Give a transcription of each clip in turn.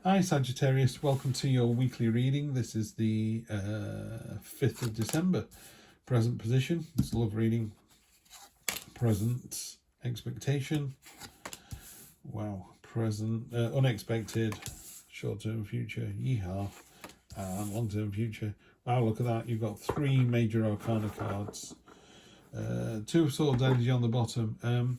Hi Sagittarius, welcome to your weekly reading. This is the 5th of December. Present position, it's love reading. Present expectation. Wow, present, unexpected, short-term future, yeehaw, and long-term future. Wow, look at that, you've got 3 major arcana cards. 2 of Swords energy on the bottom.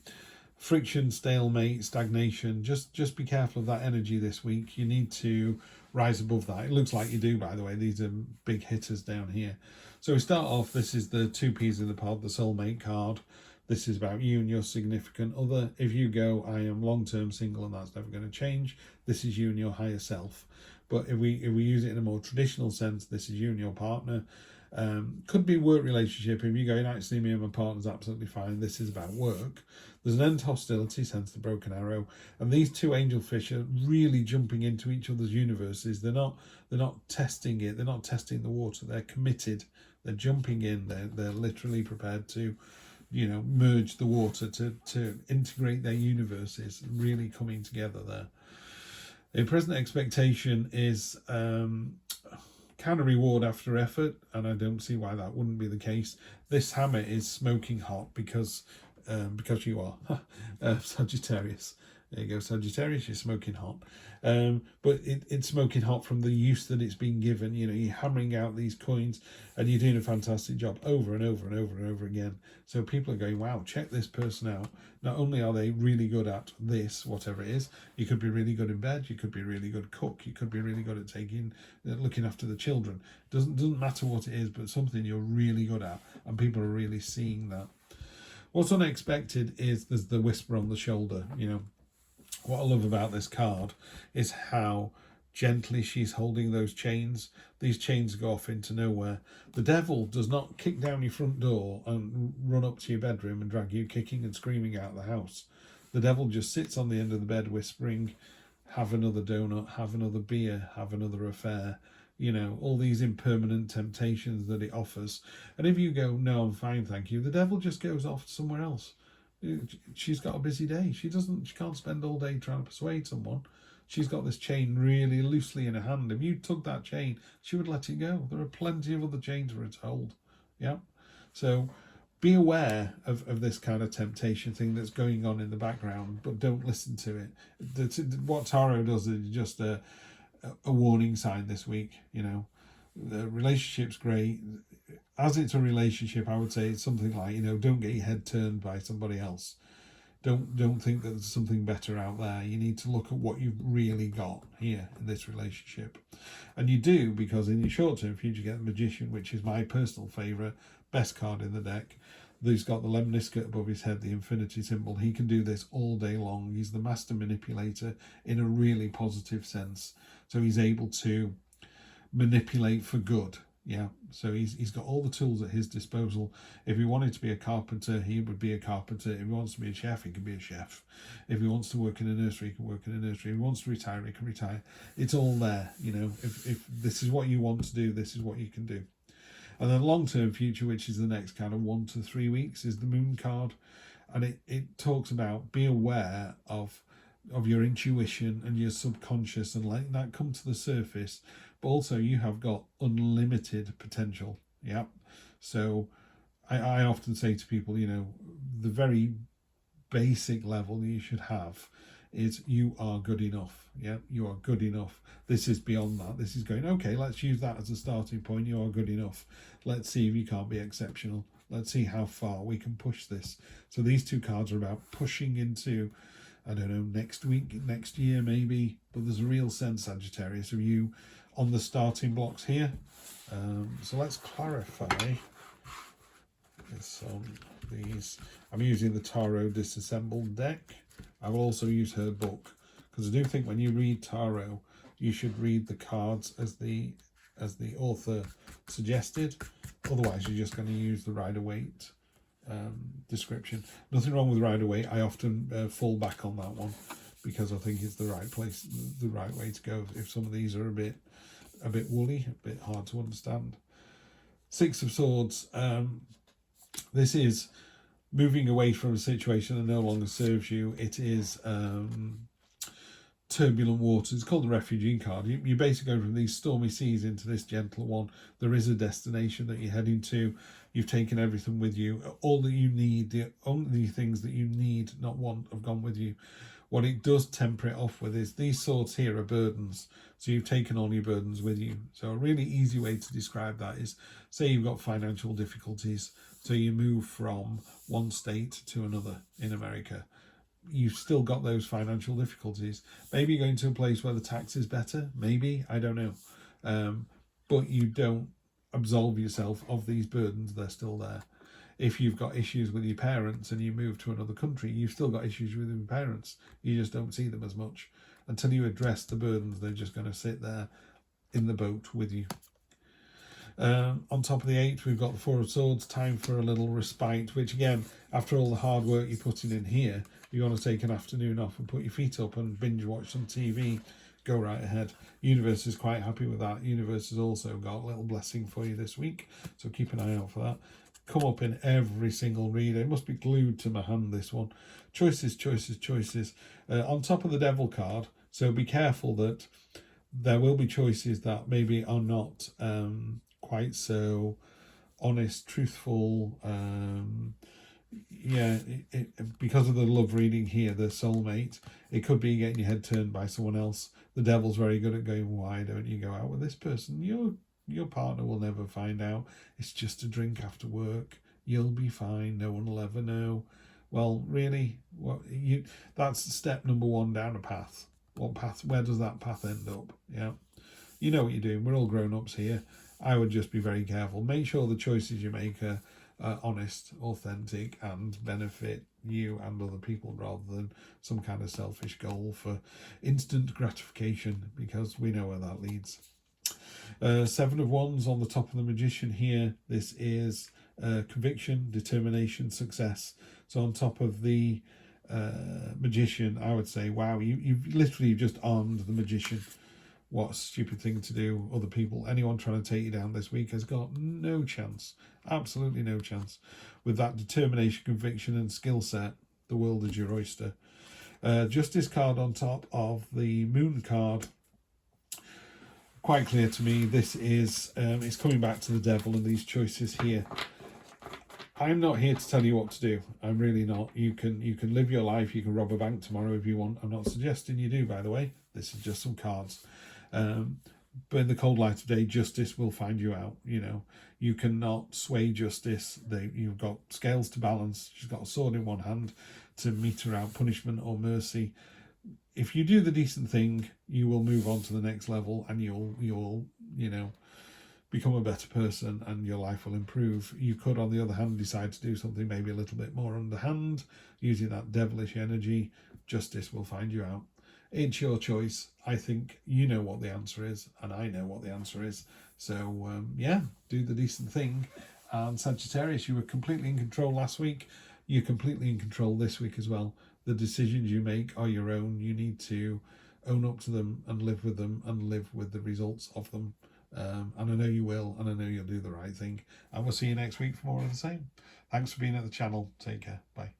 Friction, stalemate, stagnation. Just be careful of that energy this week. You need to rise above that. It looks like you do, by the way. These are big hitters down here. So we start off, this is the 2 P's in the pod, the soulmate card. This is about you and your significant other. If you go, I am long-term single and that's never going to change, this is you and your higher self. But if we use it in a more traditional sense, this is you and your partner. Could be work relationship. If you go, actually me and my partner's absolutely fine, this is about work. There's an end to hostility, hence the broken arrow, and these 2 angelfish are really jumping into each other's universes. They're not testing it, they're not testing the water, they're committed, they're jumping in, they're literally prepared to, you know, merge the water, to integrate their universes, really coming together there. A present expectation is kind of reward after effort, and I don't see why that wouldn't be the case. This hammer is smoking hot because you are Sagittarius. There you go, Sagittarius, you're smoking hot. But it's smoking hot from the use that it's been given. You know, you're hammering out these coins and you're doing a fantastic job over and over and over and over again. So people are going, wow, check this person out. Not only are they really good at this, whatever it is, you could be really good in bed, you could be really good cook, you could be really good at looking after the children. Doesn't matter what it is, but something you're really good at, and people are really seeing that. What's unexpected is there's the whisper on the shoulder. You know, what I love about this card is how gently she's holding those chains. These chains go off into nowhere. The devil does not kick down your front door and run up to your bedroom and drag you kicking and screaming out of the house. The devil just sits on the end of the bed whispering, have another donut, have another beer, have another affair. You know, all these impermanent temptations that it offers. And if you go, no, I'm fine, thank you, the devil just goes off somewhere else. She's got a busy day. She can't spend all day trying to persuade someone. She's got this chain really loosely in her hand. If you took that chain, she would let it go. There are plenty of other chains for her to hold. Yeah. So be aware of this kind of temptation thing that's going on in the background, but don't listen to it. What Tarot does is just a warning sign this week. You know, the relationship's great. As it's a relationship, I would say it's something like, you know, don't get your head turned by somebody else. Don't think that there's something better out there. You need to look at what you've really got here in this relationship. And you do, because in your short-term future you get the Magician, which is my personal favourite, best card in the deck. He's got the lemniscate above his head, the infinity symbol. He can do this all day long. He's the master manipulator in a really positive sense. So he's able to manipulate for good. Yeah, so he's got all the tools at his disposal. If he wanted to be a carpenter, he would be a carpenter. If he wants to be a chef, he can be a chef. If he wants to work in a nursery, he can work in a nursery. If he wants to retire, he can retire. It's all there, you know. If this is what you want to do, this is what you can do. And then long-term future, which is the next kind of 1 to 3 weeks, is the Moon card. And it talks about be aware of your intuition and your subconscious and letting that come to the surface. But also you have got unlimited potential. Yeah. So I often say to people, you know, the very basic level you should have is you are good enough. Yeah, you are good enough. This is beyond that. This is going, okay, let's use that as a starting point. You are good enough. Let's see if you can't be exceptional. Let's see how far we can push this. So these 2 cards are about pushing into, I don't know, next week, next year maybe, but there's a real sense, Sagittarius, of you on the starting blocks here. So let's clarify this on these. I'm using the Tarot Disassembled deck. I will also use her book, because I do think when you read Tarot, you should read the cards as the author suggested. Otherwise, you're just going to use the Rider-Waite description. Nothing wrong with Rider-Waite. I often fall back on that one because I think it's the right place, the right way to go. If some of these are a bit woolly, a bit hard to understand. 6 of Swords. This is moving away from a situation that no longer serves you. It is turbulent waters. It's called the refugee card. You basically go from these stormy seas into this gentle one. There is a destination that you're heading to. You've taken everything with you. All that you need, the only things that you need, not want, have gone with you. What it does temper it off with is these swords here are burdens. So you've taken all your burdens with you. So a really easy way to describe that is, say you've got financial difficulties. So you move from one state to another in America. You've still got those financial difficulties. Maybe you're going to a place where the tax is better. Maybe, I don't know. But you don't absolve yourself of these burdens. They're still there. If you've got issues with your parents and you move to another country, you've still got issues with your parents. You just don't see them as much. Until you address the burdens, they're just going to sit there in the boat with you. On top of the 8, we've got the 4 of Swords, time for a little respite, which again, after all the hard work you're putting in here, you want to take an afternoon off and put your feet up and binge watch some TV. Go right ahead. Universe is quite happy with that. Universe has also got a little blessing for you this week, so keep an eye out for that. Come up in every single reader. It must be glued to my hand, this one. Choices, choices, choices. On top of the Devil card, so be careful that there will be choices that maybe are not quite so honest, truthful. Because of the love reading here, the soulmate, it could be getting your head turned by someone else. The Devil's very good at going, why don't you go out with this person? Your partner will never find out. It's just a drink after work. You'll be fine. No one will ever know. Well, really, that's step number 1 down a path. What path? Where does that path end up? Yeah, you know what you're doing. We're all grown-ups here. I would just be very careful. Make sure the choices you make are honest, authentic, and benefit you and other people, rather than some kind of selfish goal for instant gratification, because we know where that leads. 7 of Wands on the top of the Magician here. This is conviction, determination, success. So on top of the Magician, I would say, wow, you've literally just armed the Magician. What a stupid thing to do. Other people, anyone trying to take you down this week has got no chance. Absolutely no chance. With that determination, conviction and skill set, the world is your oyster. Justice card on top of the Moon card. Quite clear to me, this is it's coming back to the Devil and these choices here. I'm not here to tell you what to do. I'm really not. You can live your life. You can rob a bank tomorrow if you want. I'm not suggesting you do, by the way. This is just some cards. But in the cold light of day, justice will find you out. You know, you cannot sway justice. You've got scales to balance. She's got a sword in one hand to meter out punishment or mercy. If you do the decent thing, you will move on to the next level, and you'll become a better person, and your life will improve. You could, on the other hand, decide to do something maybe a little bit more underhand, using that devilish energy. Justice will find you out. It's your choice. I think you know what the answer is, and I know what the answer is. So, do the decent thing. And Sagittarius, you were completely in control last week. You're completely in control this week as well. The decisions you make are your own. You need to own up to them and live with them and live with the results of them. And I know you will, and I know you'll do the right thing. And we'll see you next week for more of the same. Thanks for being at the channel. Take care. Bye.